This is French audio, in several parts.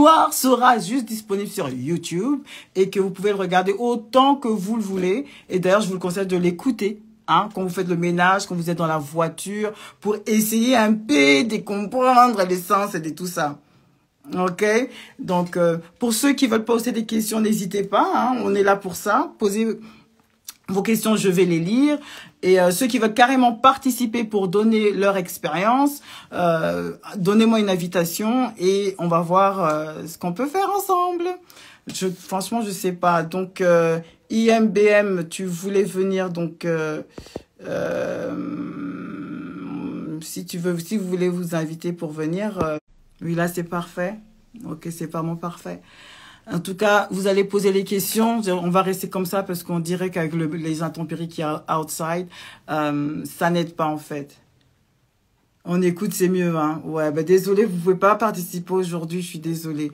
noir sera juste disponible sur YouTube et que vous pouvez le regarder autant que vous le voulez. Et d'ailleurs, je vous le conseille de l'écouter. Hein, quand vous faites le ménage, quand vous êtes dans la voiture, pour essayer un peu de comprendre l'essence et de tout ça. Ok? Donc, pour ceux qui veulent poser des questions, n'hésitez pas. Hein, on est là pour ça. Posez vos questions, je vais les lire. Et ceux qui veulent carrément participer pour donner leur expérience, donnez-moi une invitation et on va voir ce qu'on peut faire ensemble. Franchement, je sais pas. Donc, IMBM, tu voulais venir, donc si vous voulez vous inviter pour venir, oui, là c'est parfait. Ok, c'est vraiment parfait. En tout cas, vous allez poser les questions. On va rester comme ça parce qu'on dirait qu'avec les intempéries qui sont outside, ça n'aide pas en fait. On écoute, c'est mieux. Hein. Ouais, ben désolé, vous pouvez pas participer aujourd'hui. Je suis désolée.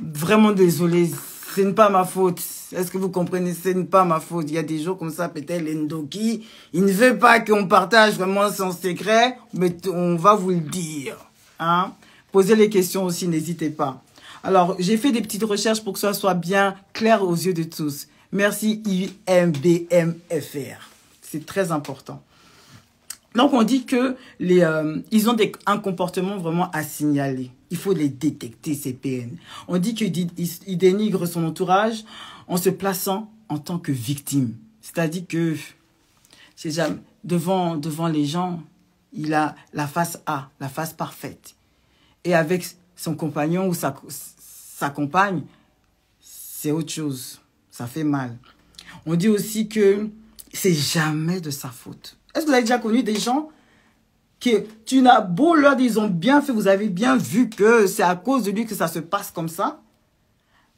Vraiment désolée. Ce n'est pas ma faute. Est-ce que vous comprenez? Ce n'est pas ma faute. Il y a des jours comme ça, peut-être l'Endoki, il ne veut pas qu'on partage vraiment son secret, mais on va vous le dire. Hein? Posez les questions aussi, n'hésitez pas. Alors, j'ai fait des petites recherches pour que ça soit bien clair aux yeux de tous. Merci IMBMFR. C'est très important. Donc, on dit que ils ont un comportement vraiment à signaler. Il faut les détecter, ces PN. On dit qu'ils dénigrent son entourage en se plaçant en tant que victime. C'est-à-dire que, devant les gens, il a la face A, la face parfaite. Et avec son compagnon ou sa compagne, c'est autre chose. Ça fait mal. On dit aussi que c'est jamais de sa faute. Est-ce que vous avez déjà connu des gens que tu n'as beau leur dire, ils ont bien fait, vous avez bien vu que c'est à cause de lui que ça se passe comme ça,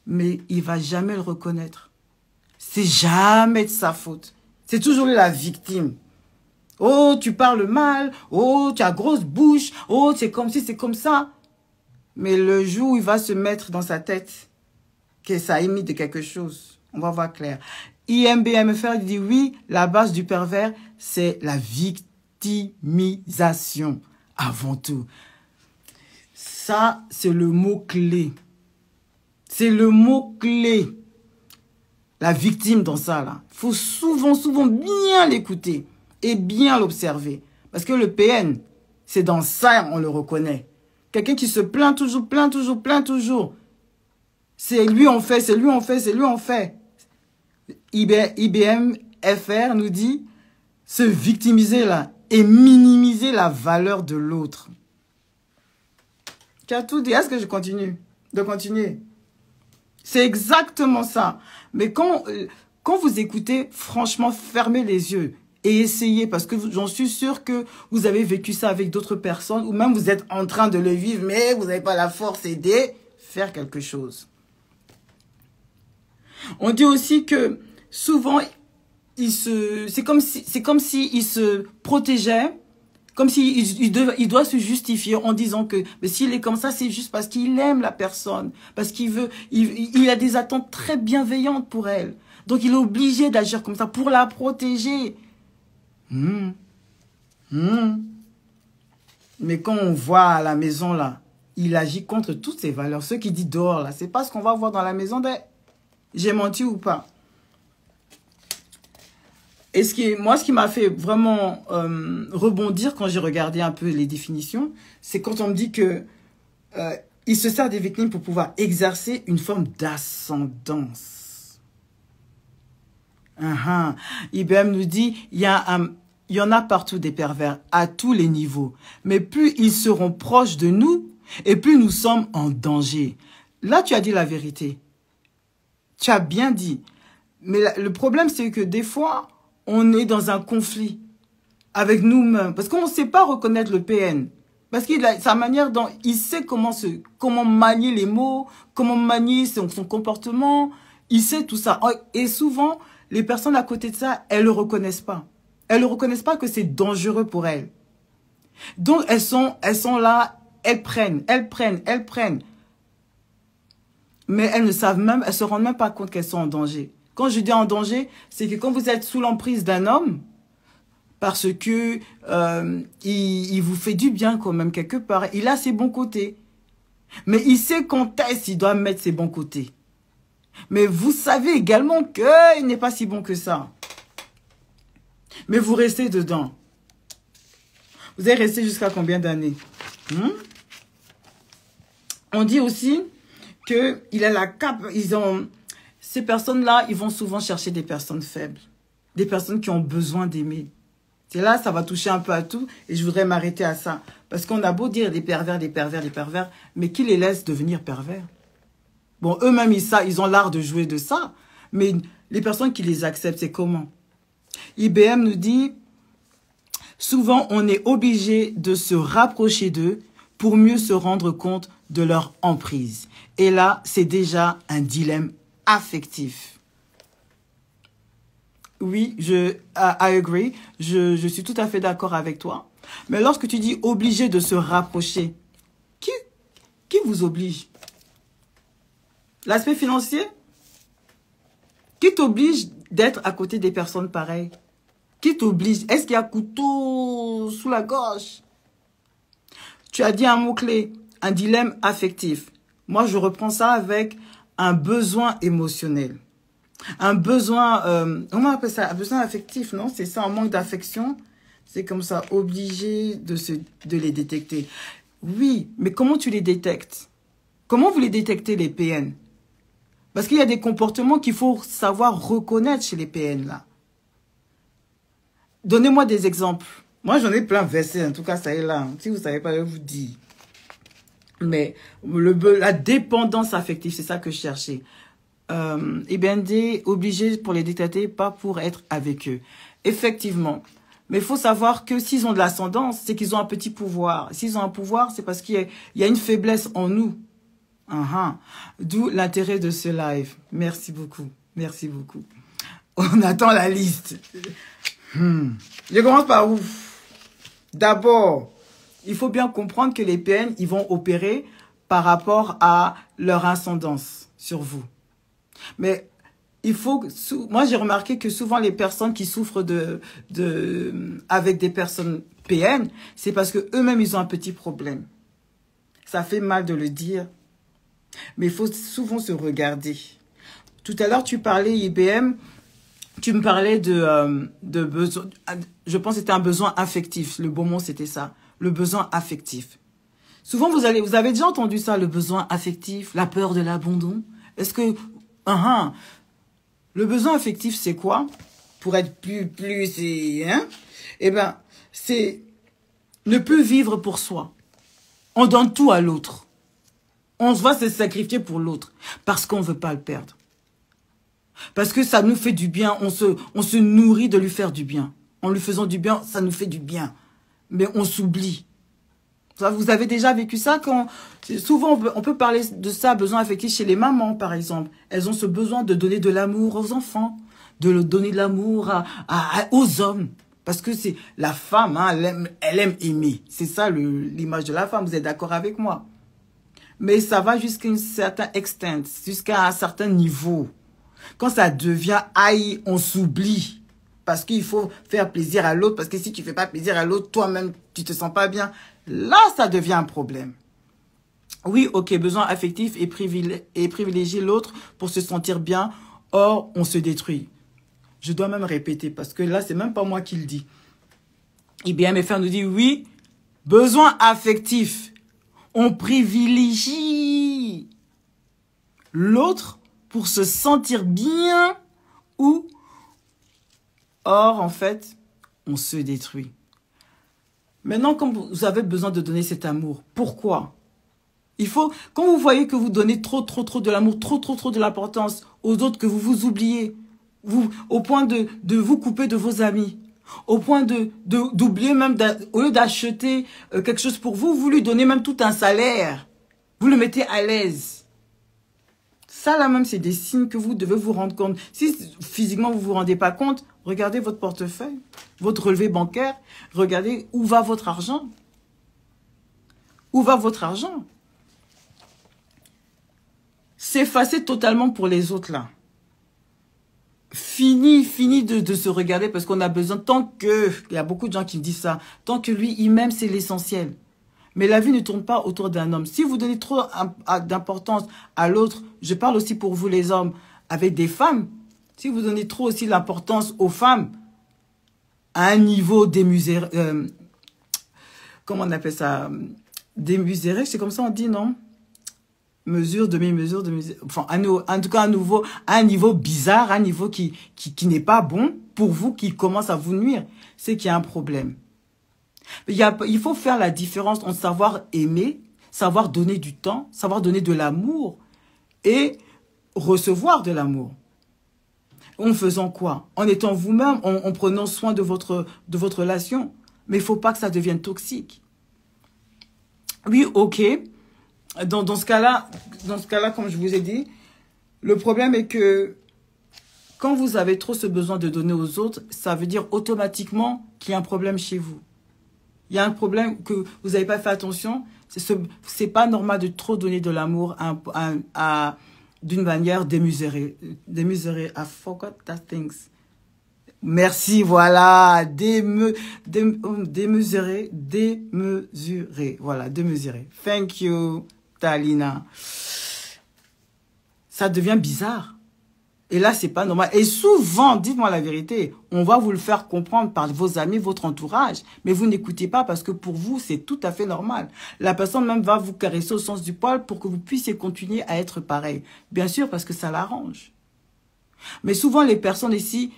mais il ne va jamais le reconnaître. C'est jamais de sa faute. C'est toujours lui la victime. Oh, tu parles mal. Oh, tu as grosse bouche. Oh, c'est comme si, c'est comme ça. Mais le jour où il va se mettre dans sa tête que ça imite de quelque chose, on va voir clair. IMBMFR dit oui, la base du pervers, c'est la victimisation avant tout. Ça, c'est le mot-clé. C'est le mot-clé. La victime dans ça, là. Il faut souvent bien l'écouter et bien l'observer. Parce que le PN, c'est dans ça on le reconnaît. Quelqu'un qui se plaint toujours. C'est lui on fait, c'est lui on fait, c'est lui on fait. IBM FR nous dit se victimiser là et minimiser la valeur de l'autre. Tu as tout dit. Est-ce que je continue? De continuer? C'est exactement ça. Mais quand vous écoutez, franchement, fermez les yeux et essayez, parce que j'en suis sûre que vous avez vécu ça avec d'autres personnes, ou même vous êtes en train de le vivre, mais vous n'avez pas la force de faire quelque chose. On dit aussi que souvent, c'est comme si il se protégeait, comme s'il doit se justifier en disant que s'il est comme ça, c'est juste parce qu'il aime la personne, parce qu'il veut, il a des attentes très bienveillantes pour elle. Donc il est obligé d'agir comme ça pour la protéger. Mais quand on voit à la maison là, il agit contre toutes ces valeurs. Ceux qui disent dehors là, c'est pas ce qu'on va voir dans la maison. J'ai menti ou pas? Et moi, ce qui m'a fait vraiment rebondir quand j'ai regardé un peu les définitions, c'est quand on me dit que il se sert des victimes pour pouvoir exercer une forme d'ascendance. IBM nous dit, il y en a partout des pervers, à tous les niveaux. Mais plus ils seront proches de nous, et plus nous sommes en danger. Là, tu as dit la vérité. Tu as bien dit. Mais le problème, c'est que des fois, on est dans un conflit avec nous-mêmes. Parce qu'on ne sait pas reconnaître le PN. Parce qu'il a sa manière dont il sait comment manier les mots, comment manier son comportement. Il sait tout ça. Et souvent, les personnes à côté de ça, elles ne le reconnaissent pas. Elles ne reconnaissent pas que c'est dangereux pour elles. Donc, elles sont là, elles prennent. Mais elles ne savent même, elles se rendent même pas compte qu'elles sont en danger. Quand je dis en danger, c'est que quand vous êtes sous l'emprise d'un homme, parce que il vous fait du bien quand même quelque part, il a ses bons côtés. Mais il sait quand est-ce qu'il doit mettre ses bons côtés. Mais vous savez également qu'il n'est pas si bon que ça. Mais vous restez dedans. Vous allez rester jusqu'à combien d'années? On dit aussi qu'il a la cape. Ces personnes-là, ils vont souvent chercher des personnes faibles. Des personnes qui ont besoin d'aimer. C'est là, ça va toucher un peu à tout. Et je voudrais m'arrêter à ça. Parce qu'on a beau dire des pervers, des pervers, des pervers. Mais qui les laisse devenir pervers? Bon, eux-mêmes, ils ont l'art de jouer de ça. Mais les personnes qui les acceptent, c'est comment? IBM nous dit, souvent, on est obligé de se rapprocher d'eux pour mieux se rendre compte de leur emprise. Et là, c'est déjà un dilemme affectif. Oui, I agree. Je suis tout à fait d'accord avec toi. Mais lorsque tu dis obligé de se rapprocher, qui vous oblige? L'aspect financier? Qui t'oblige d'être à côté des personnes pareilles? Qui t'oblige? Est-ce qu'il y a couteau sous la gorge? Tu as dit un mot-clé, un dilemme affectif. Moi, je reprends ça avec un besoin émotionnel. Un besoin, comment on appelle ça? Un besoin affectif, non? C'est ça, un manque d'affection. C'est comme ça, obligé de les détecter. Oui, mais comment tu les détectes? Comment vous les détectez, les PN? Parce qu'il y a des comportements qu'il faut savoir reconnaître chez les PN, là. Donnez-moi des exemples. Moi, j'en ai plein versés, en tout cas, ça est là. Si vous ne savez pas, je vous dis. Mais la dépendance affective, c'est ça que je cherchais. Obligé pour les détecter, pas pour être avec eux. Effectivement. Mais il faut savoir que s'ils ont de l'ascendance, c'est qu'ils ont un petit pouvoir. S'ils ont un pouvoir, c'est parce qu'il y a une faiblesse en nous. D'où l'intérêt de ce live. Merci beaucoup. Merci beaucoup. On attend la liste. Je commence par où? D'abord, il faut bien comprendre que les PN, ils vont opérer par rapport à leur ascendance sur vous. Mais moi, j'ai remarqué que souvent, les personnes qui souffrent avec des personnes PN, c'est parce que eux-mêmes, ils ont un petit problème. Ça fait mal de le dire, mais il faut souvent se regarder. Tout à l'heure, tu parlais IBM, tu me parlais de besoin, je pense que c'était un besoin affectif. Le bon mot, c'était ça, le besoin affectif. Souvent, vous avez déjà entendu ça, le besoin affectif, la peur de l'abandon. Est-ce que... Le besoin affectif, c'est quoi? Pour être plus eh ben, c'est ne plus vivre pour soi. On donne tout à l'autre. On va se sacrifier pour l'autre parce qu'on ne veut pas le perdre. Parce que ça nous fait du bien. On se nourrit de lui faire du bien. En lui faisant du bien, ça nous fait du bien. Mais on s'oublie. Vous avez déjà vécu ça souvent, on peut parler de ça, besoin affectif chez les mamans, par exemple. Elles ont ce besoin de donner de l'amour aux enfants, de donner de l'amour aux hommes. Parce que c'est la femme, elle aime aimer. C'est ça l'image de la femme, vous êtes d'accord avec moi? Mais ça va jusqu'à un certain extent, jusqu'à un certain niveau. Quand ça devient aïe, on s'oublie. Parce qu'il faut faire plaisir à l'autre. Parce que si tu ne fais pas plaisir à l'autre, toi-même, tu ne te sens pas bien. Là, ça devient un problème. Oui, ok, besoin affectif et privilégier l'autre pour se sentir bien. Or, on se détruit. Je dois même répéter parce que là, c'est même pas moi qui le dis. IBMFR nous dit, oui, besoin affectif. On privilégie l'autre pour se sentir bien ou... Or, en fait, on se détruit. Maintenant, quand vous avez besoin de donner cet amour, pourquoi? Il faut, quand vous voyez que vous donnez trop de l'amour, trop de l'importance aux autres, que vous vous oubliez, au point de vous couper de vos amis, au point d'oublier même, au lieu d'acheter quelque chose pour vous, vous lui donnez même tout un salaire. Vous le mettez à l'aise. Ça, là même, c'est des signes que vous devez vous rendre compte. Si physiquement, vous ne vous rendez pas compte, regardez votre portefeuille, votre relevé bancaire, regardez où va votre argent. Où va votre argent? S'effacer totalement pour les autres, là. Fini de se regarder parce qu'on a besoin, tant que, il y a beaucoup de gens qui me disent ça, tant que lui, il m'aime, c'est l'essentiel. Mais la vie ne tourne pas autour d'un homme. Si vous donnez trop d'importance à l'autre, je parle aussi pour vous les hommes, avec des femmes, si vous donnez trop aussi l'importance aux femmes, à un niveau démesuré, comment on appelle ça, démesuré, c'est comme ça on dit, non? Mesure, demi-mesure, enfin, en tout cas, à un niveau bizarre, un niveau qui n'est pas bon pour vous, qui commence à vous nuire, c'est qu'il y a un problème. Il faut faire la différence entre savoir aimer, savoir donner du temps, savoir donner de l'amour et recevoir de l'amour. En faisant quoi? En étant vous-même, en prenant soin de votre relation. Mais il ne faut pas que ça devienne toxique. Oui, ok. Dans ce cas-là, comme je vous ai dit, le problème est que quand vous avez trop ce besoin de donner aux autres, ça veut dire automatiquement qu'il y a un problème chez vous. Il y a un problème que vous n'avez pas fait attention. C'est pas normal de trop donner de l'amour d'une manière démesurée. Démesurée. I forgot that things. Merci, voilà. Démesuré. Voilà, démesuré. Thank you, Talina. Ça devient bizarre. Et là, c'est pas normal. Et souvent, dites-moi la vérité, on va vous le faire comprendre par vos amis, votre entourage. Mais vous n'écoutez pas parce que pour vous, c'est tout à fait normal. La personne même va vous caresser au sens du poil pour que vous puissiez continuer à être pareil. Bien sûr, parce que ça l'arrange. Mais souvent, les personnes ici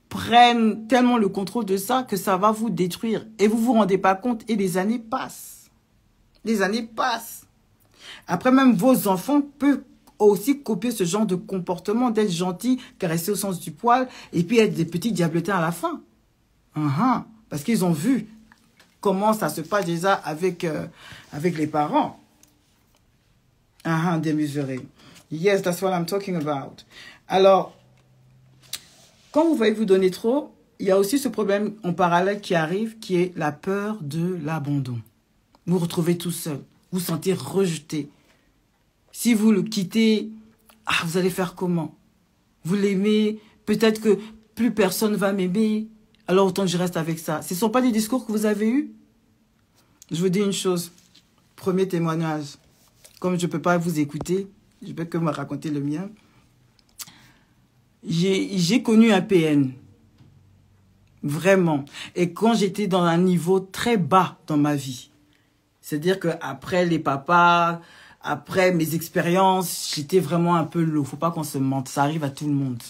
prennent tellement le contrôle de ça que ça va vous détruire. Et vous vous rendez pas compte et les années passent. Les années passent. Après, même vos enfants peuvent aussi copier ce genre de comportement, d'être gentil, caresser au sens du poil, et puis être des petits diabletins à la fin. Parce qu'ils ont vu comment ça se passe déjà avec les parents. Démesuré. Yes, that's what I'm talking about. Alors, quand vous voyez vous donner trop, il y a aussi ce problème en parallèle qui arrive, qui est la peur de l'abandon. Vous vous retrouvez tout seul, vous vous sentez rejeté. Si vous le quittez, vous allez faire comment? Vous l'aimez, peut-être que plus personne va m'aimer, alors autant que je reste avec ça. Ce ne sont pas des discours que vous avez eus? Je vous dis une chose, premier témoignage, comme je ne peux pas vous écouter, je ne peux que me raconter le mien. J'ai connu un PN, vraiment, et quand j'étais dans un niveau très bas dans ma vie, c'est-à-dire qu'après les papas, après mes expériences, j'étais vraiment un peu low. Faut pas qu'on se mente. Ça arrive à tout le monde.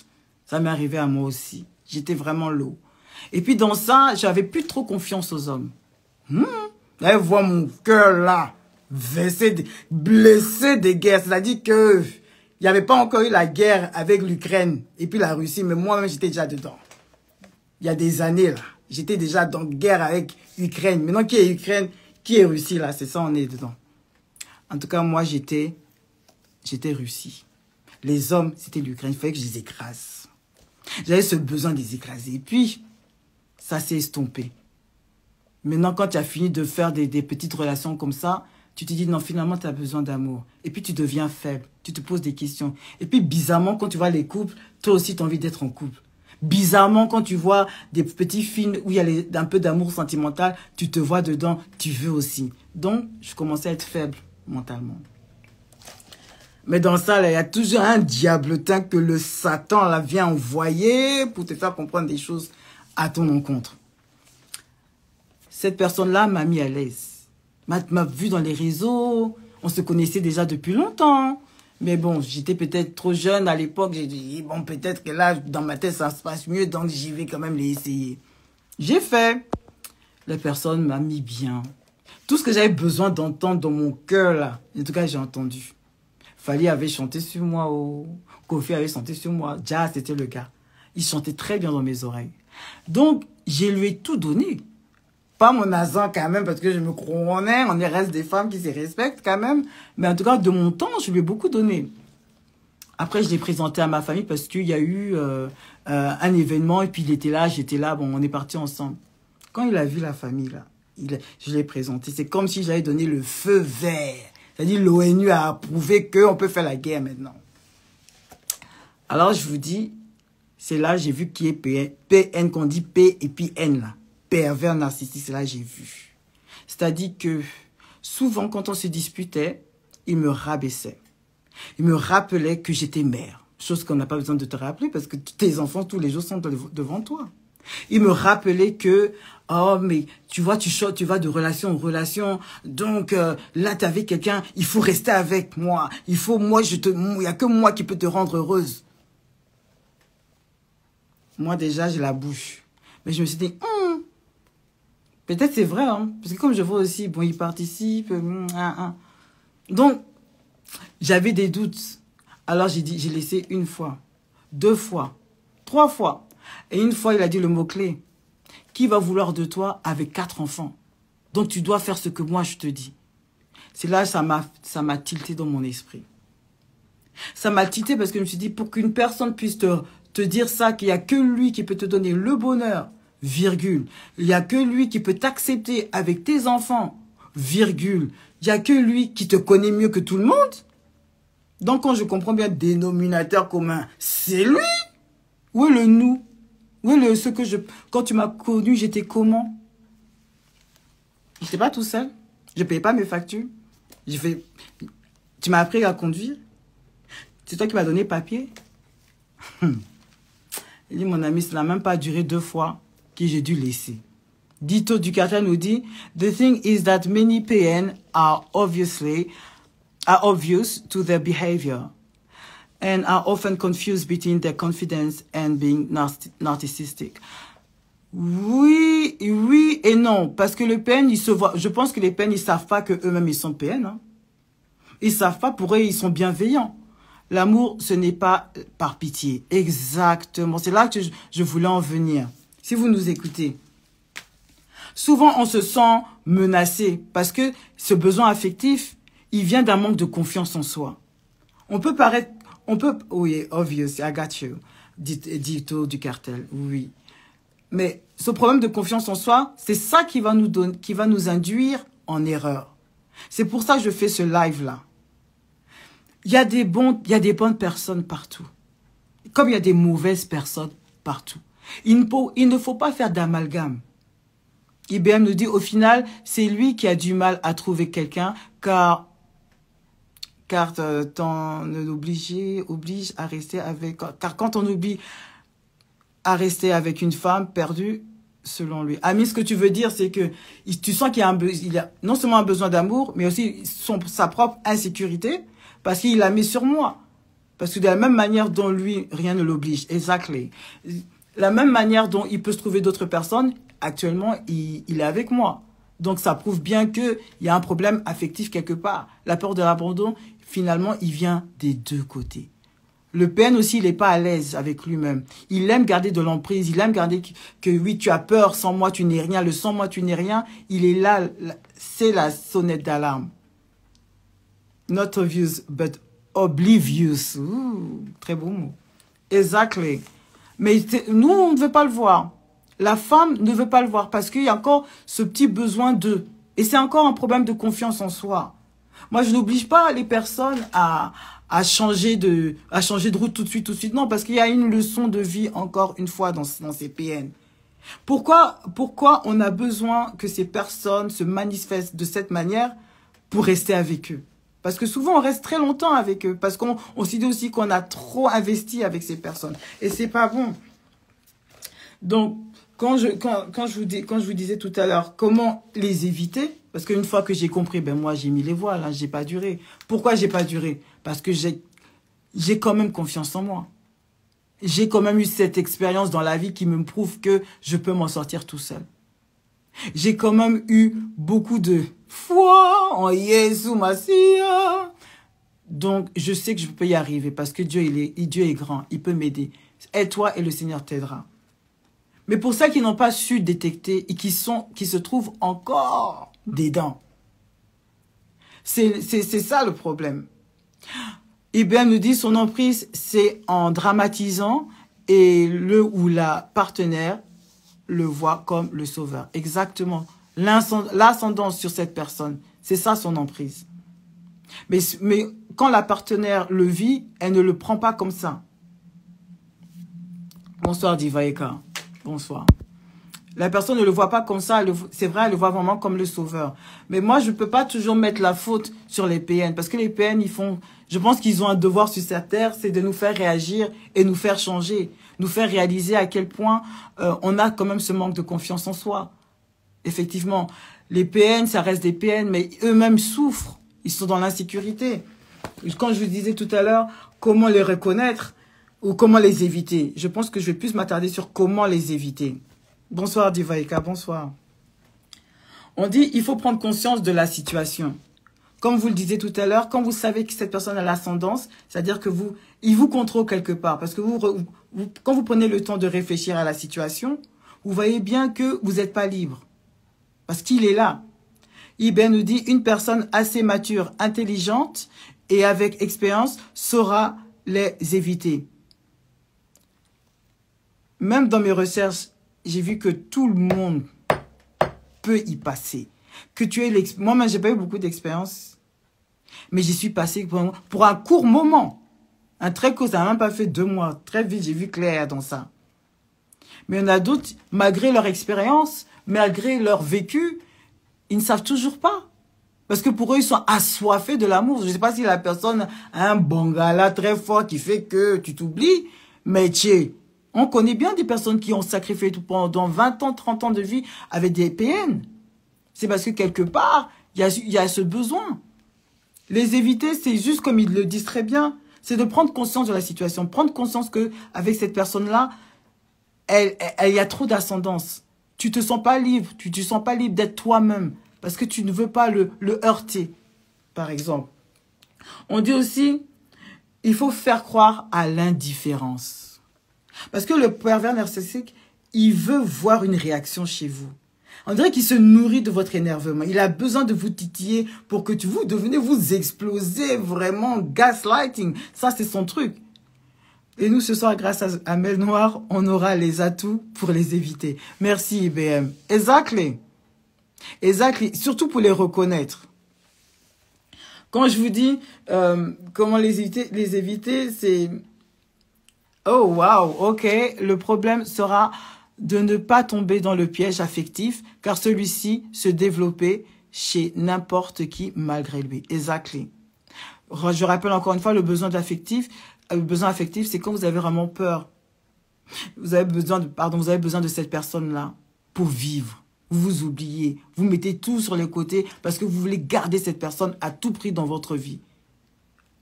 Ça m'est arrivé à moi aussi. J'étais vraiment low. Et puis dans ça, j'avais plus trop confiance aux hommes. Là, voir mon cœur là, blessé des guerres. C'est-à-dire que il n'y avait pas encore eu la guerre avec l'Ukraine et puis la Russie, mais moi-même, j'étais déjà dedans. Il y a des années là, j'étais déjà dans guerre avec l'Ukraine. Maintenant, qui est Ukraine, qui est Russie là, c'est ça, on est dedans. En tout cas, moi, j'étais Russie. Les hommes, c'était l'Ukraine. Il fallait que je les écrase. J'avais ce besoin de les écraser. Et puis, ça s'est estompé. Maintenant, quand tu as fini de faire des petites relations comme ça, tu te dis, non, finalement, tu as besoin d'amour. Et puis, tu deviens faible. Tu te poses des questions. Et puis, bizarrement, quand tu vois les couples, toi aussi, tu as envie d'être en couple. Bizarrement, quand tu vois des petits films où il y a un peu d'amour sentimental, tu te vois dedans, tu veux aussi. Donc, je commençais à être faible mentalement. Mais dans ça, il y a toujours un diabletin que le Satan là, vient envoyer pour te faire comprendre des choses à ton encontre. Cette personne-là m'a mis à l'aise. M'a vu dans les réseaux. On se connaissait déjà depuis longtemps. Mais bon, j'étais peut-être trop jeune à l'époque. J'ai dit, bon, peut-être que là, dans ma tête, ça se passe mieux. Donc, j'y vais quand même les essayer. J'ai fait. La personne m'a mis bien. Tout ce que j'avais besoin d'entendre dans mon cœur, là, en tout cas, j'ai entendu. Fali avait chanté sur moi, Kofi avait chanté sur moi, Jazz, c'était le gars. Il chantait très bien dans mes oreilles. Donc, je lui ai tout donné. Pas mon argent quand même, parce que je me connais, on reste des femmes qui se respectent quand même. Mais en tout cas, de mon temps, je lui ai beaucoup donné. Après, je l'ai présenté à ma famille parce qu'il y a eu un événement, et puis il était là, j'étais là, bon, on est partis ensemble. Quand il a vu la famille, là, je l'ai présenté. C'est comme si j'avais donné le feu vert. C'est-à-dire l'ONU a approuvé qu'on peut faire la guerre maintenant. Alors je vous dis, c'est là j'ai vu qui est PN, qu'on dit P et puis N là. Pervers narcissique, c'est là j'ai vu. C'est-à-dire que souvent, quand on se disputait, il me rabaissait. Il me rappelait que j'étais mère. Chose qu'on n'a pas besoin de te rappeler parce que tes enfants, tous les jours, sont devant toi. Il me rappelait que, oh, mais tu vois, tu vas de relation en relation. Donc, là, tu es avec quelqu'un, il faut rester avec moi. Il n'y a que moi qui peux te rendre heureuse. Moi, déjà, j'ai la bouche. Mais je me suis dit, peut-être c'est vrai, hein. Parce que comme je vois aussi, bon, il participe. Donc, j'avais des doutes. Alors, j'ai laissé une fois, 2 fois, 3 fois. Et une fois, il a dit le mot-clé. Qui va vouloir de toi avec 4 enfants? Donc, tu dois faire ce que moi, je te dis. C'est là, ça m'a tilté dans mon esprit. Ça m'a tilté parce que je me suis dit, pour qu'une personne puisse te dire ça, qu'il n'y a que lui qui peut te donner le bonheur, virgule. Il n'y a que lui qui peut t'accepter avec tes enfants, virgule. Il n'y a que lui qui te connaît mieux que tout le monde. Donc, quand je comprends bien dénominateur commun, c'est lui. Où est le nous? Où est ce que quand tu m'as connu, j'étais comment? Je n'étais pas tout seul. Je ne payais pas mes factures. Tu m'as appris à conduire. C'est toi qui m'as donné papier. Il dit, mon ami, ça n'a même pas duré 2 fois que j'ai dû laisser. Dito du Cartel nous dit, the thing is that many PN are obvious to their behavior and are often confused between their confidence and being narcissistic. Oui et non, parce que le PN, je pense que les PN, ils savent pas que eux-mêmes ils sont PN. Hein. Ils savent pas, pour eux, ils sont bienveillants. L'amour, ce n'est pas par pitié. Exactement. C'est là que je voulais en venir. Si vous nous écoutez. Souvent, on se sent menacé parce que ce besoin affectif, il vient d'un manque de confiance en soi. Oui, obvious, I got you, Dito du Cartel, oui. Mais ce problème de confiance en soi, c'est ça qui va nous induire en erreur. C'est pour ça que je fais ce live-là. Il y a des bonnes personnes partout. Comme il y a des mauvaises personnes partout. Il ne faut pas faire d'amalgame. IBM nous dit, au final, c'est lui qui a du mal à trouver quelqu'un, car tant oblige à rester avec... Car quand on oublie à rester avec une femme perdue, selon lui. Ami, ce que tu veux dire, c'est que tu sens qu'il y a non seulement un besoin d'amour, mais aussi sa propre insécurité, parce qu'il la met sur moi. Parce que de la même manière dont lui, rien ne l'oblige. Exactly. La même manière dont il peut se trouver d'autres personnes, actuellement, il est avec moi. Donc, ça prouve bien qu'il y a un problème affectif quelque part. La peur de l'abandon, finalement, il vient des 2 côtés. Le PN aussi, il n'est pas à l'aise avec lui-même. Il aime garder de l'emprise. Il aime garder que oui, tu as peur, sans moi, tu n'es rien. Le sans moi, tu n'es rien. Il est là, c'est la sonnette d'alarme. Not obvious, but oblivious. Ouh, très beau mot. Exactly. Mais nous, on ne veut pas le voir. La femme ne veut pas le voir parce qu'il y a encore ce petit besoin d'eux. Et c'est encore un problème de confiance en soi. Moi, je n'oblige pas les personnes à changer de route tout de suite. Non, parce qu'il y a une leçon de vie, encore une fois, dans ces PN. Pourquoi on a besoin que ces personnes se manifestent de cette manière pour rester avec eux? Parce que souvent, on reste très longtemps avec eux. Parce qu'on se dit aussi qu'on a trop investi avec ces personnes. Et c'est pas bon. Donc, quand je vous disais tout à l'heure, comment les éviter? Parce qu'une fois que j'ai compris, ben moi, j'ai mis les voiles, hein, j'ai pas duré. Pourquoi j'ai pas duré? Parce que j'ai quand même confiance en moi. J'ai quand même eu cette expérience dans la vie qui me prouve que je peux m'en sortir tout seul. J'ai quand même eu beaucoup de foi en Jésus Massia. Donc, je sais que je peux y arriver parce que Dieu est grand. Il peut m'aider. Aide-toi et le Seigneur t'aidera. Mais pour ceux qui n'ont pas su détecter et qui se trouvent encore dedans, c'est ça le problème. IBM nous dit son emprise, c'est en dramatisant et le ou la partenaire le voit comme le sauveur. Exactement. L'ascendance sur cette personne, c'est ça son emprise. Mais quand la partenaire le vit, elle ne le prend pas comme ça. Bonsoir Divaeka. Bonsoir. La personne ne le voit pas comme ça, c'est vrai, elle le voit vraiment comme le sauveur. Mais moi, je ne peux pas toujours mettre la faute sur les PN, parce que les PN, je pense qu'ils ont un devoir sur cette terre, c'est de nous faire réagir et nous faire changer, nous faire réaliser à quel point on a quand même ce manque de confiance en soi. Effectivement, les PN, ça reste des PN, mais eux-mêmes souffrent, ils sont dans l'insécurité. Quand je vous disais tout à l'heure, comment les reconnaître ou comment les éviter, je pense que je vais plus m'attarder sur comment les éviter. Bonsoir Divaïka, bonsoir. On dit il faut prendre conscience de la situation. Comme vous le disiez tout à l'heure, quand vous savez que cette personne a l'ascendance, c'est-à-dire que il vous contrôle quelque part. Parce que quand vous prenez le temps de réfléchir à la situation, vous voyez bien que vous n'êtes pas libre. Parce qu'il est là. Ibn nous dit une personne assez mature, intelligente et avec expérience saura les éviter. Même dans mes recherches, j'ai vu que tout le monde peut y passer. Que tu aies moi-même, j'ai pas eu beaucoup d'expérience, mais j'y suis passé pour un court moment. Un très court, ça n'a même pas fait 2 mois. Très vite, j'ai vu clair dans ça. Mais il y en a d'autres, malgré leur expérience, malgré leur vécu, ils ne savent toujours pas. Parce que pour eux, ils sont assoiffés de l'amour. Je ne sais pas si la personne a un bangala très fort qui fait que tu t'oublies, mais on connaît bien des personnes qui ont sacrifié tout pendant 20 ans, 30 ans de vie avec des PN. C'est parce que quelque part, il y a ce besoin. Les éviter, c'est juste comme ils le disent très bien, c'est de prendre conscience de la situation. Prendre conscience qu'avec cette personne-là, il y a trop d'ascendance. Tu te sens pas libre, tu te sens pas libre d'être toi-même parce que tu ne veux pas le heurter, par exemple. On dit aussi, il faut faire croire à l'indifférence. Parce que le pervers narcissique, il veut voir une réaction chez vous. On dirait qu'il se nourrit de votre énervement. Il a besoin de vous titiller pour que vous explosez vraiment, gaslighting. Ça, c'est son truc. Et nous, ce soir, grâce à Mel Noire, on aura les atouts pour les éviter. Merci, IBM. Exactly. Exactly. Surtout pour les reconnaître. Quand je vous dis comment les éviter, c'est... Oh, wow, ok. Le problème sera de ne pas tomber dans le piège affectif, car celui-ci se développait chez n'importe qui malgré lui. Exactly. Je rappelle encore une fois, le besoin affectif, c'est quand vous avez vraiment peur. Vous avez besoin de cette personne-là pour vivre. Vous vous oubliez. Vous mettez tout sur les côtés parce que vous voulez garder cette personne à tout prix dans votre vie.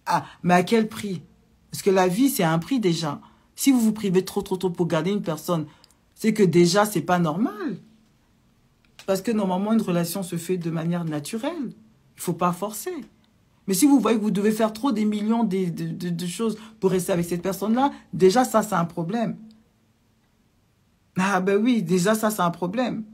Ah, mais à quel prix? Parce que la vie, c'est un prix déjà. Si vous vous privez trop pour garder une personne, c'est que déjà, c'est pas normal. Parce que normalement, une relation se fait de manière naturelle. Il faut pas forcer. Mais si vous voyez que vous devez faire trop des millions de choses pour rester avec cette personne-là, déjà, ça, c'est un problème. Ah ben oui, déjà, ça, c'est un problème.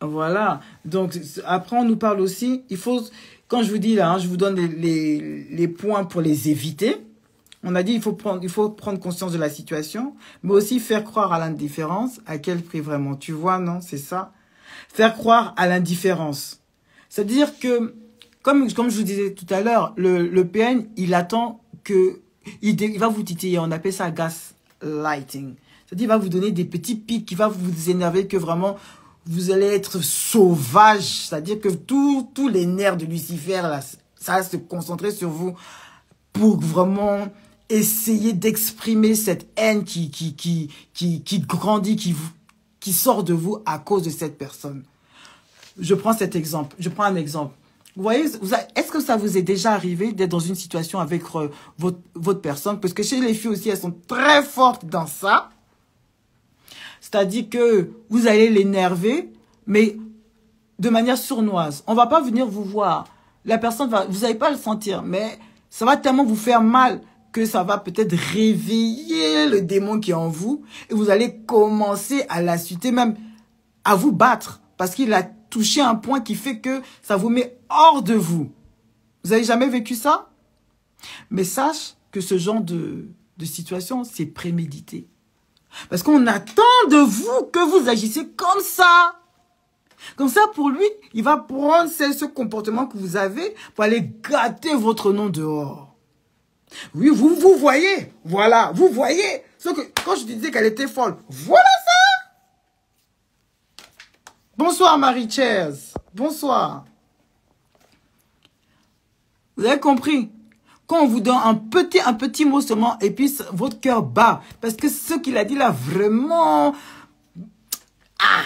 Voilà. Donc, après, on nous parle aussi, il faut... Quand je vous dis là, je vous donne les points pour les éviter. On a dit il faut prendre conscience de la situation, mais aussi faire croire à l'indifférence. À quel prix vraiment? Tu vois, non? C'est ça. Faire croire à l'indifférence. C'est-à-dire que, comme je vous disais tout à l'heure, le PN, il attend que... Il va vous titiller, on appelle ça gaslighting. C'est-à-dire il va vous donner des petits pics qui va vous énerver que vraiment... Vous allez être sauvage, c'est-à-dire que tous les nerfs de Lucifer, là, ça va se concentrer sur vous pour vraiment essayer d'exprimer cette haine qui grandit, qui sort de vous à cause de cette personne. Je prends cet exemple, je prends un exemple. Vous voyez, est-ce que ça vous est déjà arrivé d'être dans une situation avec votre personne? Parce que chez les filles aussi, elles sont très fortes dans ça. C'est-à-dire que vous allez l'énerver, mais de manière sournoise. On ne va pas venir vous voir. La personne vous n'allez pas le sentir, mais ça va tellement vous faire mal que ça va peut-être réveiller le démon qui est en vous. Et vous allez commencer à l'insulter, même à vous battre. Parce qu'il a touché un point qui fait que ça vous met hors de vous. Vous n'avez jamais vécu ça? Mais sache que ce genre de situation, c'est prémédité. Parce qu'on attend de vous que vous agissez comme ça. Comme ça, pour lui, il va prendre ce comportement que vous avez pour aller gâter votre nom dehors. Oui, vous voyez. Voilà, vous voyez. Sauf que quand je disais qu'elle était folle, voilà ça. Bonsoir Marie-Chairs. Bonsoir. Vous avez compris? Quand on vous donne un petit mot seulement, et puis votre cœur bat. Parce que ce qu'il a dit là, vraiment... Ah!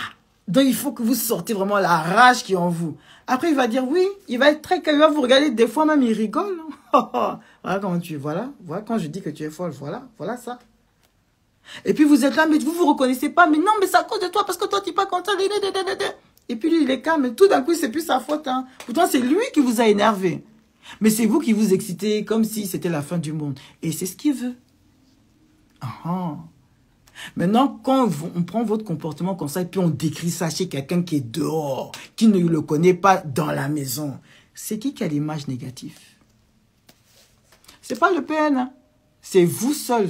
Donc il faut que vous sortez vraiment la rage qui est en vous. Après, il va dire oui, il va être très calme, il va vous regarder, des fois même il rigole. Voilà comment tu es, voilà quand je dis que tu es folle, voilà ça. Et puis vous êtes là, mais vous vous reconnaissez pas, mais non, mais c'est à cause de toi, parce que toi tu n'es pas content. Et puis lui, il est calme, et tout d'un coup, c'est plus sa faute. Hein. Pourtant, c'est lui qui vous a énervé. Mais c'est vous qui vous excitez comme si c'était la fin du monde. Et c'est ce qu'il veut. Maintenant, quand on prend votre comportement comme ça et puis on décrit ça chez quelqu'un qui est dehors, qui ne le connaît pas dans la maison, c'est qui a l'image négative? C'est pas le PN, hein? C'est vous seul.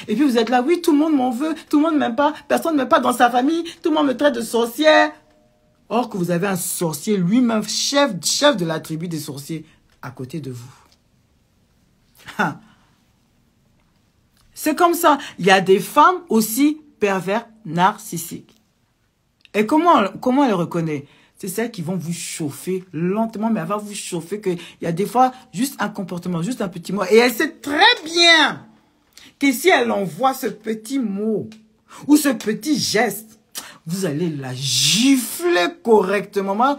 Et puis vous êtes là, oui, tout le monde m'en veut, tout le monde ne m'aime pas, personne ne m'aime pas dans sa famille, tout le monde me traite de sorcière. Or que vous avez un sorcier lui-même, chef de la tribu des sorciers, à côté de vous. C'est comme ça. Il y a des femmes aussi pervers narcissiques. Et comment elle reconnaît? C'est celles qui vont vous chauffer lentement, mais elle va vous chauffer qu'il y a des fois juste un comportement, juste un petit mot. Et elle sait très bien que si elle envoie ce petit mot ou ce petit geste, vous allez la gifler correctement. Moi,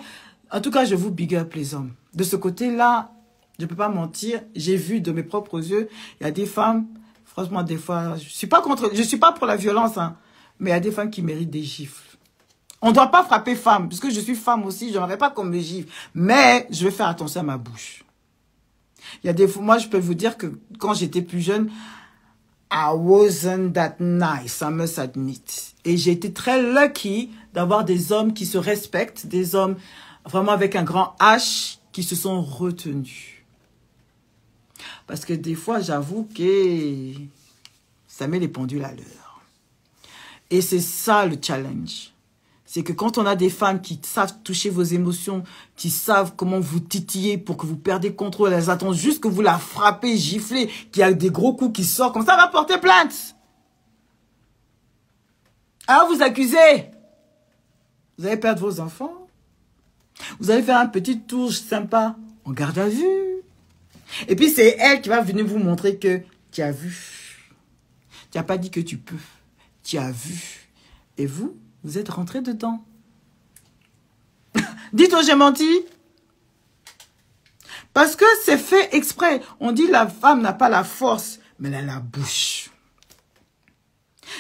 en tout cas, je vous big up les hommes. De ce côté-là, je ne peux pas mentir, j'ai vu de mes propres yeux, il y a des femmes, franchement, des fois, je suis pas pour la violence, hein, mais il y a des femmes qui méritent des gifles. On ne doit pas frapper femme, parce que je suis femme aussi, je n'aimerais pas qu'on me gifle, mais je vais faire attention à ma bouche. Il y a des fois, moi, je peux vous dire que quand j'étais plus jeune, I wasn't that nice, I must admit. Et j'ai été très lucky d'avoir des hommes qui se respectent, des hommes vraiment avec un grand H qui se sont retenus. Parce que des fois, j'avoue que ça met les pendules à l'heure. Et c'est ça le challenge. C'est que quand on a des femmes qui savent toucher vos émotions, qui savent comment vous titiller pour que vous perdez contrôle, elles attendent juste que vous la frappez, giflez, qu'il y a des gros coups qui sortent, comme ça, va porter plainte. Alors vous accusez. Vous allez perdre vos enfants. Vous allez faire un petit tour sympa en garde à vue. Et puis c'est elle qui va venir vous montrer que tu as vu. Tu n'as pas dit que tu peux. Tu as vu. Et vous êtes rentré dedans. Dites-moi, j'ai menti. Parce que c'est fait exprès. On dit la femme n'a pas la force, mais elle a la bouche.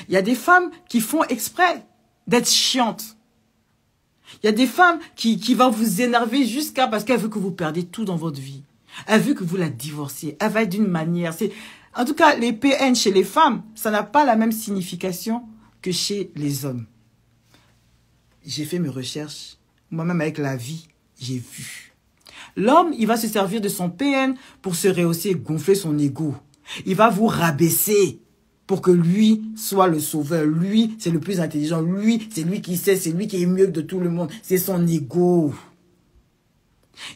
Il y a des femmes qui font exprès d'être chiantes. Il y a des femmes qui vont vous énerver jusqu'à parce qu'elle veut que vous perdiez tout dans votre vie. Elle veut que vous la divorciez. Elle va être d'une manière. En tout cas, les PN chez les femmes, ça n'a pas la même signification que chez les hommes. J'ai fait mes recherches. Moi-même, avec la vie, j'ai vu. L'homme, il va se servir de son PN pour se rehausser, gonfler son ego. Il va vous rabaisser pour que lui soit le sauveur. Lui, c'est le plus intelligent. Lui, c'est lui qui sait, c'est lui qui est mieux que de tout le monde. C'est son ego.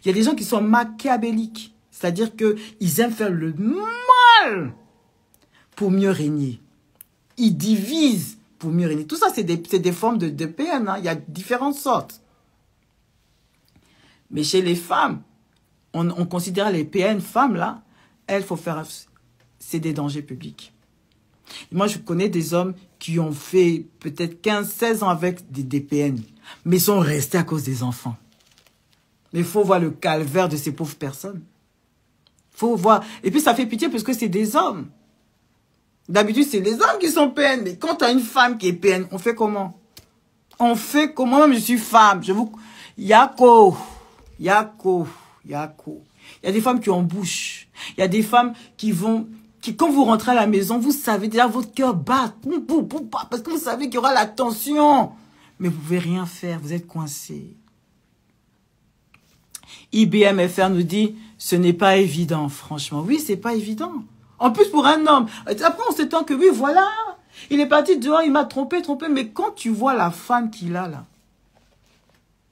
Il y a des gens qui sont machiavéliques. C'est-à-dire qu'ils aiment faire le mal pour mieux régner. Ils divisent pour mieux régner. Tout ça, c'est des formes de PN. Hein. Il y a différentes sortes. Mais chez les femmes, on considère les PN femmes, là, elles, faut faire... C'est des dangers publics. Et moi, je connais des hommes qui ont fait peut-être 15-16 ans avec des PN, mais sont restés à cause des enfants. Mais il faut voir le calvaire de ces pauvres personnes. Il faut voir. Et puis, ça fait pitié parce que c'est des hommes. D'habitude, c'est les hommes qui sont PN. Mais quand tu as une femme qui est PN, on fait comment? On fait comment? Même je suis femme. Yako. Il y a des femmes qui ont bouche. Il y a des femmes qui, quand vous rentrez à la maison, vous savez déjà votre cœur bat. Parce que vous savez qu'il y aura la tension. Mais vous ne pouvez rien faire. Vous êtes coincé. IBMFR nous dit, ce n'est pas évident, franchement. Oui, c'est pas évident. En plus, pour un homme. Après, on s'étend que oui, voilà. Il est parti dehors, il m'a trompé. Mais quand tu vois la femme qu'il a là,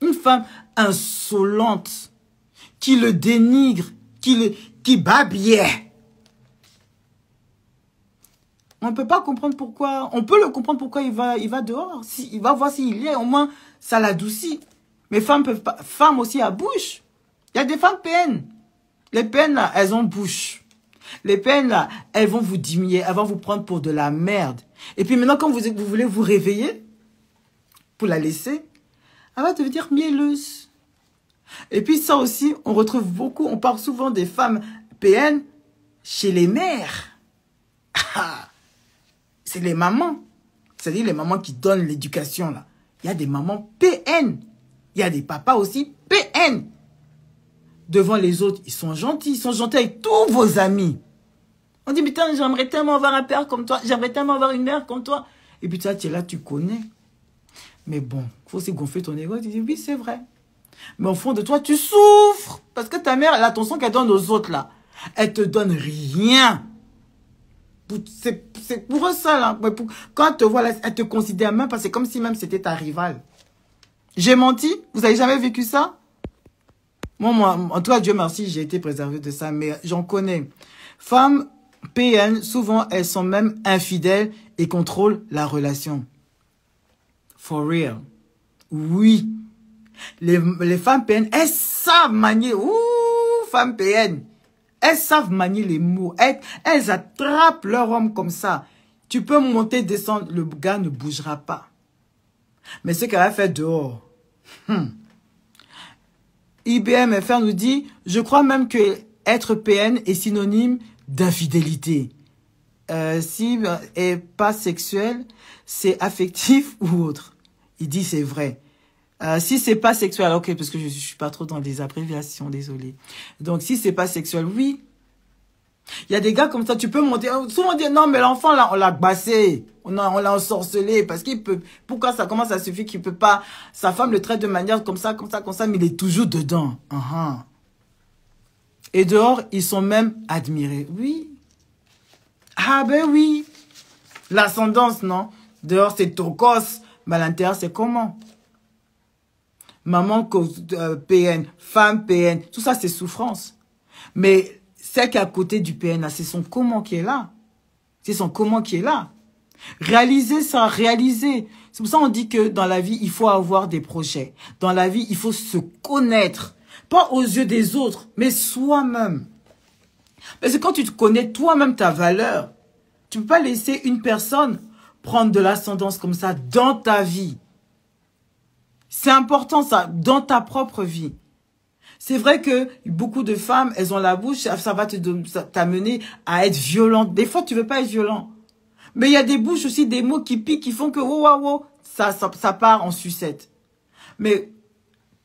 une femme insolente, qui le dénigre, qui babillait. On ne peut pas comprendre pourquoi. On peut le comprendre pourquoi il va dehors. Il va voir s'il y est. Au moins, ça l'adoucit. Mais femmes peuvent pas. Femmes aussi à bouche. Il y a des femmes PN. Les PN, là, elles ont bouche. Les PN, là, elles vont vous diminuer. Elles vont vous prendre pour de la merde. Et puis maintenant, quand vous voulez vous réveiller, pour la laisser, elle va devenir mielleuse. Et puis ça aussi, on retrouve beaucoup, on parle souvent des femmes PN chez les mères. C'est les mamans. C'est-à-dire les mamans qui donnent l'éducation, là. Il y a des mamans PN. Il y a des papas aussi PN. Devant les autres, ils sont gentils avec tous vos amis. On dit, putain, j'aimerais tellement avoir un père comme toi, j'aimerais tellement avoir une mère comme toi. Et puis toi, tu es là, tu connais. Mais bon, il faut aussi gonfler ton ego. Tu dis, oui, c'est vrai. Mais au fond de toi, tu souffres. Parce que ta mère, l'attention qu'elle donne aux autres, là, elle te donne rien. C'est pour eux ça, là. Quand elle te voit, là, elle te considère même pas. C'est comme si même c'était ta rivale. J'ai menti? Vous n'avez jamais vécu ça? Moi, en tout cas, Dieu merci, j'ai été préservé de ça. Mais j'en connais. Femmes PN, souvent, elles sont même infidèles et contrôlent la relation. For real. Oui. Les femmes PN, elles savent manier. Ouh, femmes PN. Elles savent manier les mots. Elles attrapent leur homme comme ça. Tu peux monter, descendre, le gars ne bougera pas. Mais ce qu'elle va faire dehors. IBM FR nous dit, je crois même que être PN est synonyme d'infidélité. Si est pas sexuel, c'est affectif ou autre. Il dit c'est vrai. Si c'est pas sexuel, ok, parce que je suis pas trop dans les abréviations, désolé. Donc si c'est pas sexuel, oui. Il y a des gars comme ça, tu peux monter. Souvent on dit non, mais l'enfant là, on l'a bassé, on l'a ensorcelé parce qu'il peut. Pourquoi ça commence à suffire qu'il peut pas. Sa femme le traite de manière comme ça, mais il est toujours dedans. Et dehors, ils sont même admirés. Oui. Ah ben oui. L'ascendance, non. Dehors, c'est tocos. Mais à l'intérieur, c'est comment? Maman PN, femme PN, tout ça, c'est souffrance. Mais celle qui est à côté du PN, c'est son comment qui est là. C'est son comment qui est là. Réaliser ça, réaliser. C'est pour ça qu'on dit que dans la vie, il faut avoir des projets. Dans la vie, il faut se connaître. Pas aux yeux des autres, mais soi-même. Parce que quand tu te connais toi-même ta valeur, tu ne peux pas laisser une personne prendre de l'ascendance comme ça dans ta vie. C'est important ça, dans ta propre vie. C'est vrai que beaucoup de femmes, elles ont la bouche, ça va t'amener à être violente. Des fois, tu veux pas être violent. Mais il y a des bouches aussi, des mots qui piquent, qui font que ça part en sucette. Mais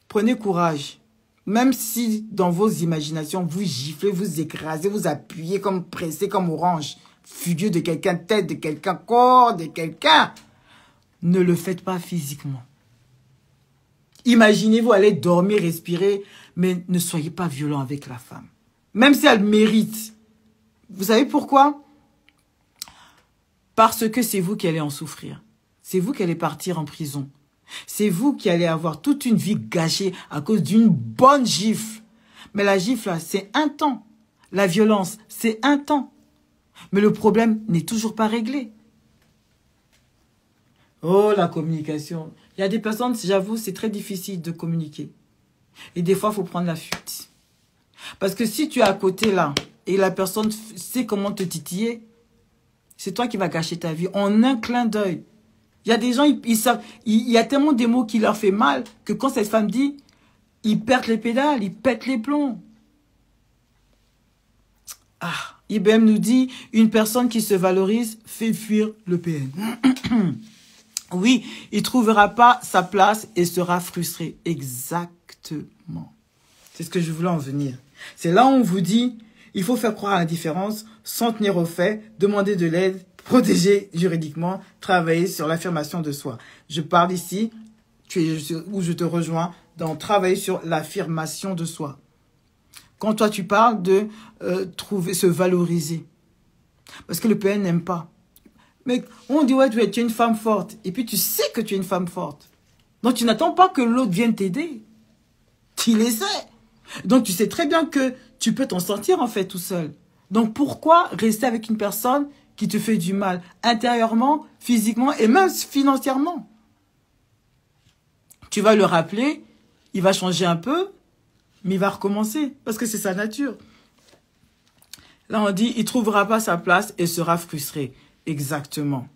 prenez courage. Même si dans vos imaginations, vous giflez, vous écrasez, vous appuyez comme pressé, comme orange, figure de quelqu'un, tête de quelqu'un, corps de quelqu'un, ne le faites pas physiquement. Imaginez-vous aller dormir, respirer, mais ne soyez pas violent avec la femme. Même si elle mérite. Vous savez pourquoi? Parce que c'est vous qui allez en souffrir. C'est vous qui allez partir en prison. C'est vous qui allez avoir toute une vie gâchée à cause d'une bonne gifle. Mais la gifle, c'est un temps. La violence, c'est un temps. Mais le problème n'est toujours pas réglé. Oh, la communication. Il y a des personnes, j'avoue, c'est très difficile de communiquer. Et des fois, il faut prendre la fuite. Parce que si tu es à côté là, et la personne sait comment te titiller, c'est toi qui vas gâcher ta vie en un clin d'œil. Il y a des gens, ils savent, il y a tellement des mots qui leur fait mal que quand cette femme dit, ils perdent les pédales, ils pètent les plombs. Ah, IBM nous dit, une personne qui se valorise fait fuir le PN. Oui, il ne trouvera pas sa place et sera frustré. Exactement. C'est ce que je voulais en venir. C'est là où on vous dit, il faut faire croire à l'indifférence, s'en tenir aux faits, demander de l'aide, protéger juridiquement, travailler sur l'affirmation de soi. Je parle ici, où je te rejoins, dans travailler sur l'affirmation de soi. Quand toi tu parles de se valoriser. Parce que le PN n'aime pas. Mais on dit, ouais, tu es une femme forte. Et puis tu sais que tu es une femme forte. Donc tu n'attends pas que l'autre vienne t'aider. Tu le sais. Donc tu sais très bien que tu peux t'en sortir en fait tout seul. Donc pourquoi rester avec une personne qui te fait du mal, intérieurement, physiquement et même financièrement. Tu vas le rappeler, il va changer un peu, mais il va recommencer, parce que c'est sa nature. Là, on dit, il ne trouvera pas sa place et sera frustré. Exactement.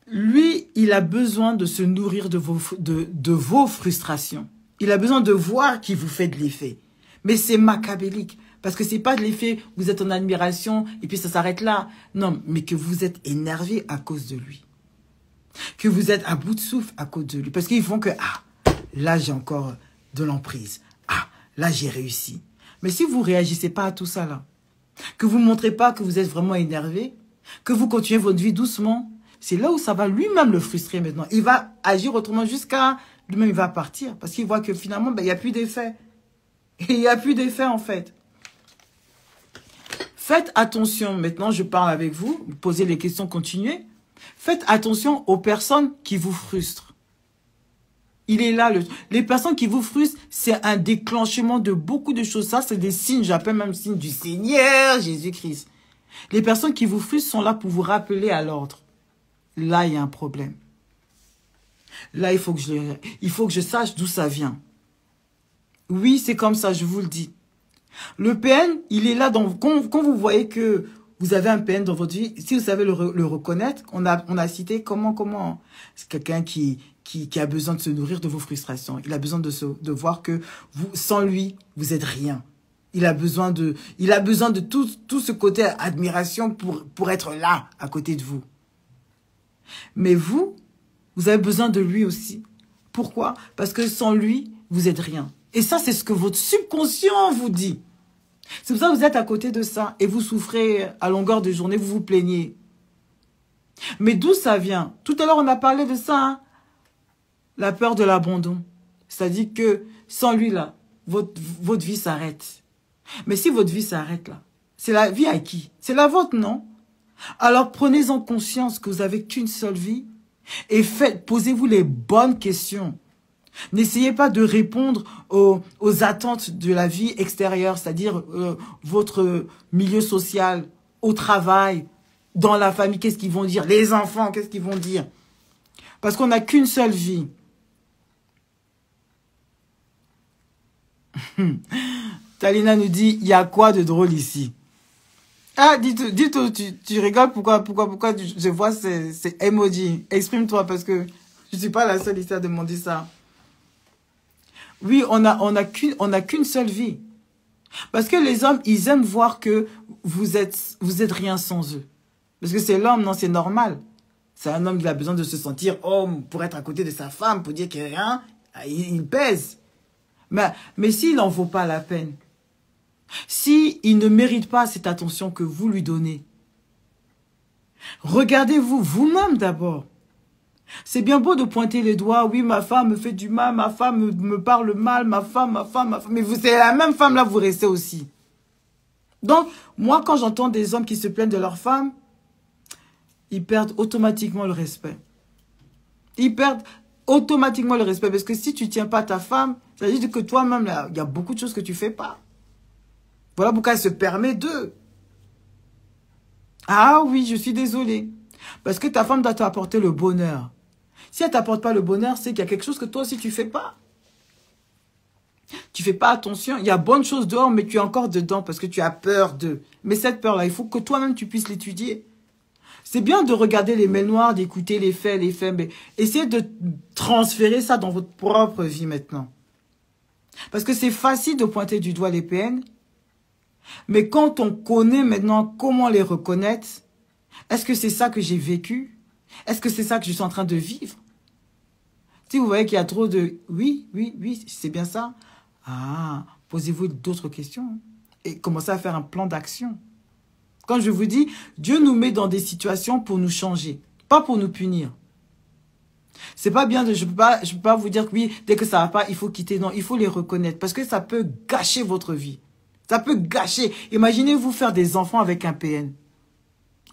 Lui, il a besoin de se nourrir de vos frustrations. Il a besoin de voir qu'il vous fait de l'effet. Mais c'est macabélique. Parce que c'est pas de l'effet, vous êtes en admiration et puis ça s'arrête là. Non, mais que vous êtes énervé à cause de lui. Que vous êtes à bout de souffle à cause de lui. Parce qu'ils font que, ah, là j'ai encore de l'emprise. Ah, là j'ai réussi. Mais si vous réagissez pas à tout ça là, que vous ne montrez pas que vous êtes vraiment énervé, que vous continuez votre vie doucement, c'est là où ça va lui-même le frustrer maintenant. Il va agir autrement jusqu'à lui-même, il va partir. Parce qu'il voit que finalement, ben, il n'y a plus d'effet. Et il n'y a plus d'effet en fait. Faites attention, maintenant je parle avec vous, posez les questions, continuez. Faites attention aux personnes qui vous frustrent. Il est là, les personnes qui vous frustrent, c'est un déclenchement de beaucoup de choses. Ça, c'est des signes, j'appelle même signes du Seigneur Jésus-Christ. Les personnes qui vous frustrent sont là pour vous rappeler à l'ordre. Là, il y a un problème. Là, il faut que je sache d'où ça vient. Oui, c'est comme ça, je vous le dis. Le PN, il est là, quand vous voyez que vous avez un PN dans votre vie, si vous savez le reconnaître, on a cité comment c'est quelqu'un qui a besoin de se nourrir de vos frustrations. Il a besoin de voir que vous, sans lui, vous êtes rien. Il a besoin de tout ce côté admiration pour être là, à côté de vous. Mais vous avez besoin de lui aussi. Pourquoi? Parce que sans lui, vous êtes rien. Et ça, c'est ce que votre subconscient vous dit. C'est pour ça que vous êtes à côté de ça et vous souffrez à longueur de journée, vous vous plaignez. Mais d'où ça vient? Tout à l'heure, on a parlé de ça, hein? La peur de l'abandon. C'est-à-dire que sans lui, là, votre vie s'arrête. Mais si votre vie s'arrête, là, c'est la vie à qui? C'est la vôtre, non? Alors prenez-en conscience que vous n'avez qu'une seule vie et posez-vous les bonnes questions. N'essayez pas de répondre aux attentes de la vie extérieure, c'est-à-dire votre milieu social, au travail, dans la famille, qu'est-ce qu'ils vont dire? Les enfants, qu'est-ce qu'ils vont dire? Parce qu'on n'a qu'une seule vie. Talina nous dit, il y a quoi de drôle ici? Ah, dites-toi, tu rigoles, pourquoi je vois ces emojis? Exprime-toi, parce que je ne suis pas la seule ici à demander ça. Oui, on a qu'une seule vie. Parce que les hommes, ils aiment voir que vous êtes rien sans eux. Parce que c'est l'homme, non, c'est normal. C'est un homme qui a besoin de se sentir homme pour être à côté de sa femme, pour dire qu'il n'y a rien, il pèse. Mais s'il n'en vaut pas la peine, s'il ne mérite pas cette attention que vous lui donnez, regardez-vous vous-même d'abord. C'est bien beau de pointer les doigts. Oui, ma femme me fait du mal, ma femme me parle mal, ma femme. Mais c'est la même femme là, vous restez aussi. Donc, moi, quand j'entends des hommes qui se plaignent de leur femme, ils perdent automatiquement le respect. Ils perdent automatiquement le respect. Parce que si tu ne tiens pas ta femme, ça veut dire que toi-même, là, il y a beaucoup de choses que tu ne fais pas. Voilà pourquoi elle se permet d'eux. Ah oui, je suis désolée. Parce que ta femme doit t'apporter le bonheur. Si elle ne t'apporte pas le bonheur, c'est qu'il y a quelque chose que toi aussi tu ne fais pas. Tu ne fais pas attention. Il y a bonnes choses dehors, mais tu es encore dedans parce que tu as peur d'eux. Mais cette peur-là, il faut que toi-même tu puisses l'étudier. C'est bien de regarder les mails noirs, d'écouter les faits, mais essayez de transférer ça dans votre propre vie maintenant. Parce que c'est facile de pointer du doigt les PN, mais quand on connaît maintenant comment les reconnaître, est-ce que c'est ça que j'ai vécu? Est-ce que c'est ça que je suis en train de vivre? Si vous voyez qu'il y a trop de... Oui, c'est bien ça. Ah, posez-vous d'autres questions. Et commencez à faire un plan d'action. Quand je vous dis, Dieu nous met dans des situations pour nous changer, pas pour nous punir. C'est pas bien de... Je peux pas vous dire que oui, dès que ça va pas, il faut quitter. Non, il faut les reconnaître. Parce que ça peut gâcher votre vie. Ça peut gâcher. Imaginez-vous faire des enfants avec un PN.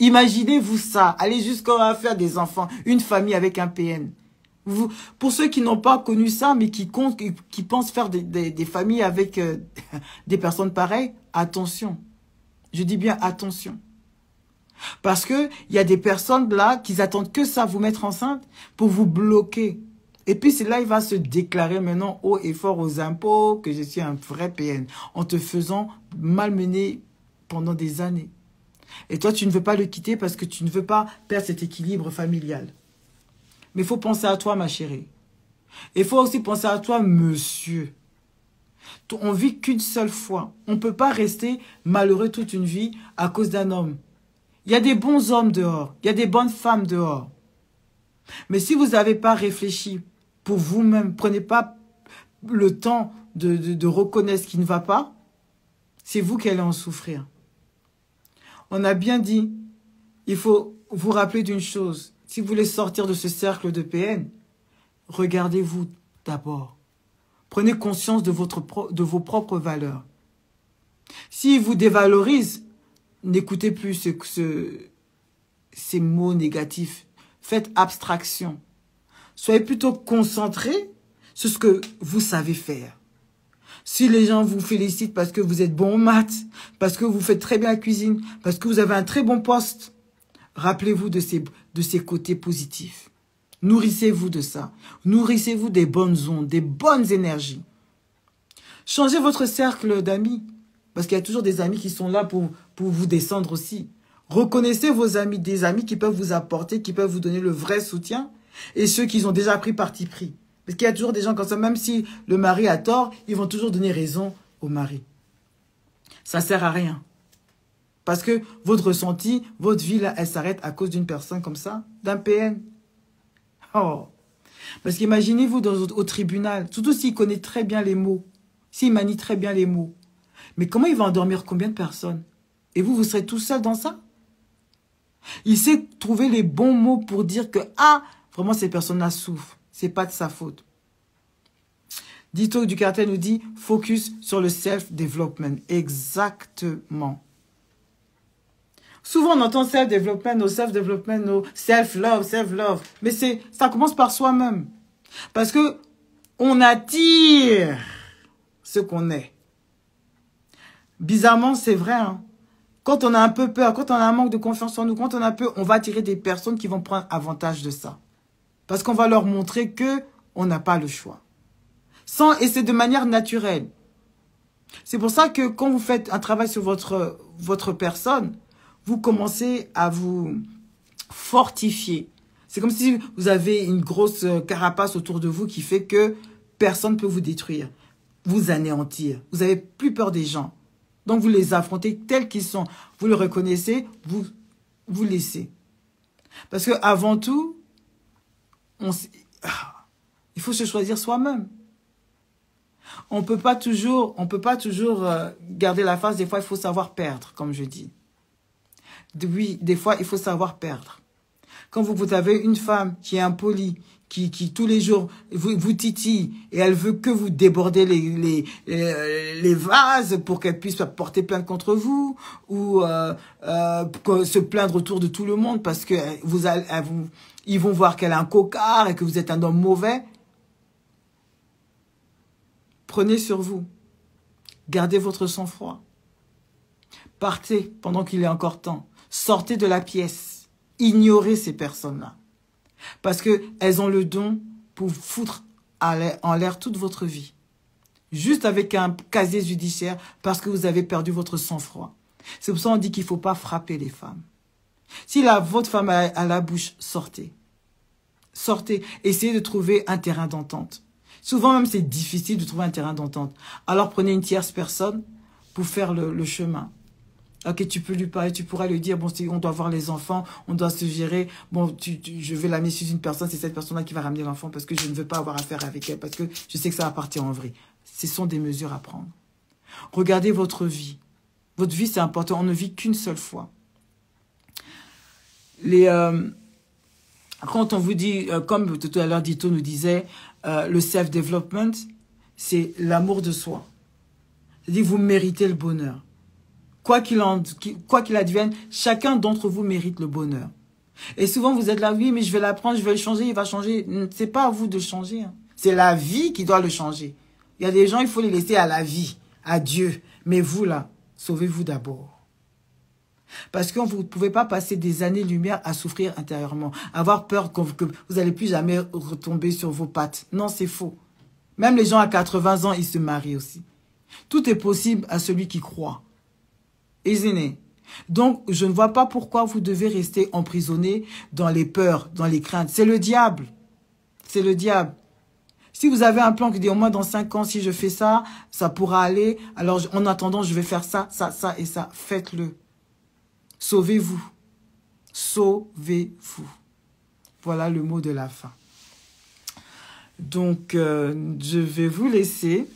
Imaginez-vous ça. Allez jusqu'à faire des enfants. Une famille avec un PN. Pour ceux qui n'ont pas connu ça, mais qui pensent faire des familles avec des personnes pareilles, attention. Je dis bien attention. Parce que il y a des personnes là qui attendent que ça, vous mettre enceinte, pour vous bloquer. Et puis c'est là il va se déclarer maintenant haut et fort aux impôts que je suis un vrai PN, en te faisant malmener pendant des années. Et toi, tu ne veux pas le quitter parce que tu ne veux pas perdre cet équilibre familial. Mais il faut penser à toi, ma chérie. Il faut aussi penser à toi, monsieur. On vit qu'une seule fois. On ne peut pas rester malheureux toute une vie à cause d'un homme. Il y a des bons hommes dehors. Il y a des bonnes femmes dehors. Mais si vous n'avez pas réfléchi pour vous-même, prenez pas le temps de reconnaître ce qui ne va pas, c'est vous qui allez en souffrir. On a bien dit, il faut vous rappeler d'une chose. Si vous voulez sortir de ce cercle de PN, regardez-vous d'abord. Prenez conscience de vos propres valeurs. S'ils vous dévalorisent, n'écoutez plus ces mots négatifs. Faites abstraction. Soyez plutôt concentrés sur ce que vous savez faire. Si les gens vous félicitent parce que vous êtes bon en maths, parce que vous faites très bien la cuisine, parce que vous avez un très bon poste, rappelez-vous de ces côtés positifs. Nourrissez-vous de ça. Nourrissez-vous des bonnes ondes, des bonnes énergies. Changez votre cercle d'amis. Parce qu'il y a toujours des amis qui sont là pour vous descendre aussi. Reconnaissez vos amis, des amis qui peuvent vous apporter, qui peuvent vous donner le vrai soutien. Et ceux qui ont déjà pris parti pris. Parce qu'il y a toujours des gens comme ça, même si le mari a tort, ils vont toujours donner raison au mari. Ça ne sert à rien. Parce que votre ressenti, votre vie, là, elle s'arrête à cause d'une personne comme ça, d'un PN. Oh. Parce qu'imaginez-vous au tribunal, surtout s'il connaît très bien les mots, s'il manie très bien les mots. Mais comment il va endormir combien de personnes? Et vous serez tout seul dans ça? Il sait trouver les bons mots pour dire que, ah, vraiment ces personnes-là souffrent. C'est pas de sa faute. Dito du Cartel nous dit, focus sur le self-development. Exactement. Souvent, on entend self-development, no self-development, no self-love, self-love. Mais ça commence par soi-même. Parce que on attire ce qu'on est. Bizarrement, c'est vrai. Hein? Quand on a un peu peur, quand on a un manque de confiance en nous, quand on a peur, on va attirer des personnes qui vont prendre avantage de ça. Parce qu'on va leur montrer que on n'a pas le choix. Et c'est de manière naturelle. C'est pour ça que quand vous faites un travail sur votre personne, vous commencez à vous fortifier. C'est comme si vous avez une grosse carapace autour de vous qui fait que personne ne peut vous détruire, vous anéantir. Vous n'avez plus peur des gens. Donc vous les affrontez tels qu'ils sont. Vous le reconnaissez, vous laissez. Parce que avant tout, il faut se choisir soi-même. On peut pas toujours garder la face. Des fois, il faut savoir perdre, comme je dis. Oui, des fois, il faut savoir perdre. Quand vous avez une femme qui est impolie, qui tous les jours vous titille et elle veut que vous débordez les vases pour qu'elle puisse porter plainte contre vous ou se plaindre autour de tout le monde parce que ils vont voir qu'elle a un cocard et que vous êtes un homme mauvais. Prenez sur vous. Gardez votre sang-froid. Partez pendant qu'il est encore temps. Sortez de la pièce. Ignorez ces personnes-là. Parce qu'elles ont le don pour foutre en l'air toute votre vie. Juste avec un casier judiciaire parce que vous avez perdu votre sang-froid. C'est pour ça qu'on dit qu'il ne faut pas frapper les femmes. Si votre femme a la bouche, sortez. Sortez. Essayez de trouver un terrain d'entente. Souvent même, c'est difficile de trouver un terrain d'entente. Alors prenez une tierce personne pour faire le chemin. Ok, tu peux lui parler, tu pourras lui dire, bon, on doit voir les enfants, on doit se gérer. Bon, je vais l'amener chez une personne, c'est cette personne-là qui va ramener l'enfant parce que je ne veux pas avoir affaire avec elle, parce que je sais que ça va partir en vrille. Ce sont des mesures à prendre. Regardez votre vie. Votre vie, c'est important. On ne vit qu'une seule fois. Quand on vous dit, comme tout à l'heure Dito nous disait, le self-development, c'est l'amour de soi. C'est-à-dire que vous méritez le bonheur. Quoi qu'il advienne, chacun d'entre vous mérite le bonheur. Et souvent, vous êtes là, oui, mais je vais l'apprendre, je vais le changer, il va changer. C'est pas à vous de le changer. Hein. C'est la vie qui doit le changer. Il y a des gens, il faut les laisser à la vie, à Dieu. Mais vous, là, sauvez-vous d'abord. Parce que vous ne pouvez pas passer des années-lumière à souffrir intérieurement, avoir peur que vous n'allez plus jamais retomber sur vos pattes. Non, c'est faux. Même les gens à 80 ans, ils se marient aussi. Tout est possible à celui qui croit. Isn't it? Donc, je ne vois pas pourquoi vous devez rester emprisonné dans les peurs, dans les craintes. C'est le diable. C'est le diable. Si vous avez un plan qui dit au moins dans 5 ans, si je fais ça, ça pourra aller. Alors, en attendant, je vais faire ça, ça, ça et ça. Faites-le. Sauvez-vous. Sauvez-vous. Voilà le mot de la fin. Donc, je vais vous laisser.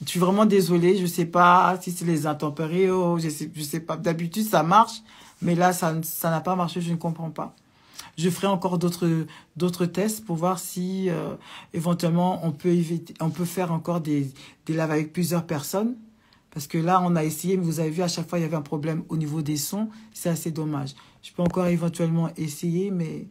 Je suis vraiment désolée. Je ne sais pas si c'est les intempéries. Je sais pas. D'habitude, ça marche. Mais là, ça n'a pas marché. Je ne comprends pas. Je ferai encore d'autres tests pour voir si éventuellement on peut faire encore des lives avec plusieurs personnes. Parce que là, on a essayé, mais vous avez vu, à chaque fois, il y avait un problème au niveau des sons. C'est assez dommage. Je peux encore éventuellement essayer, mais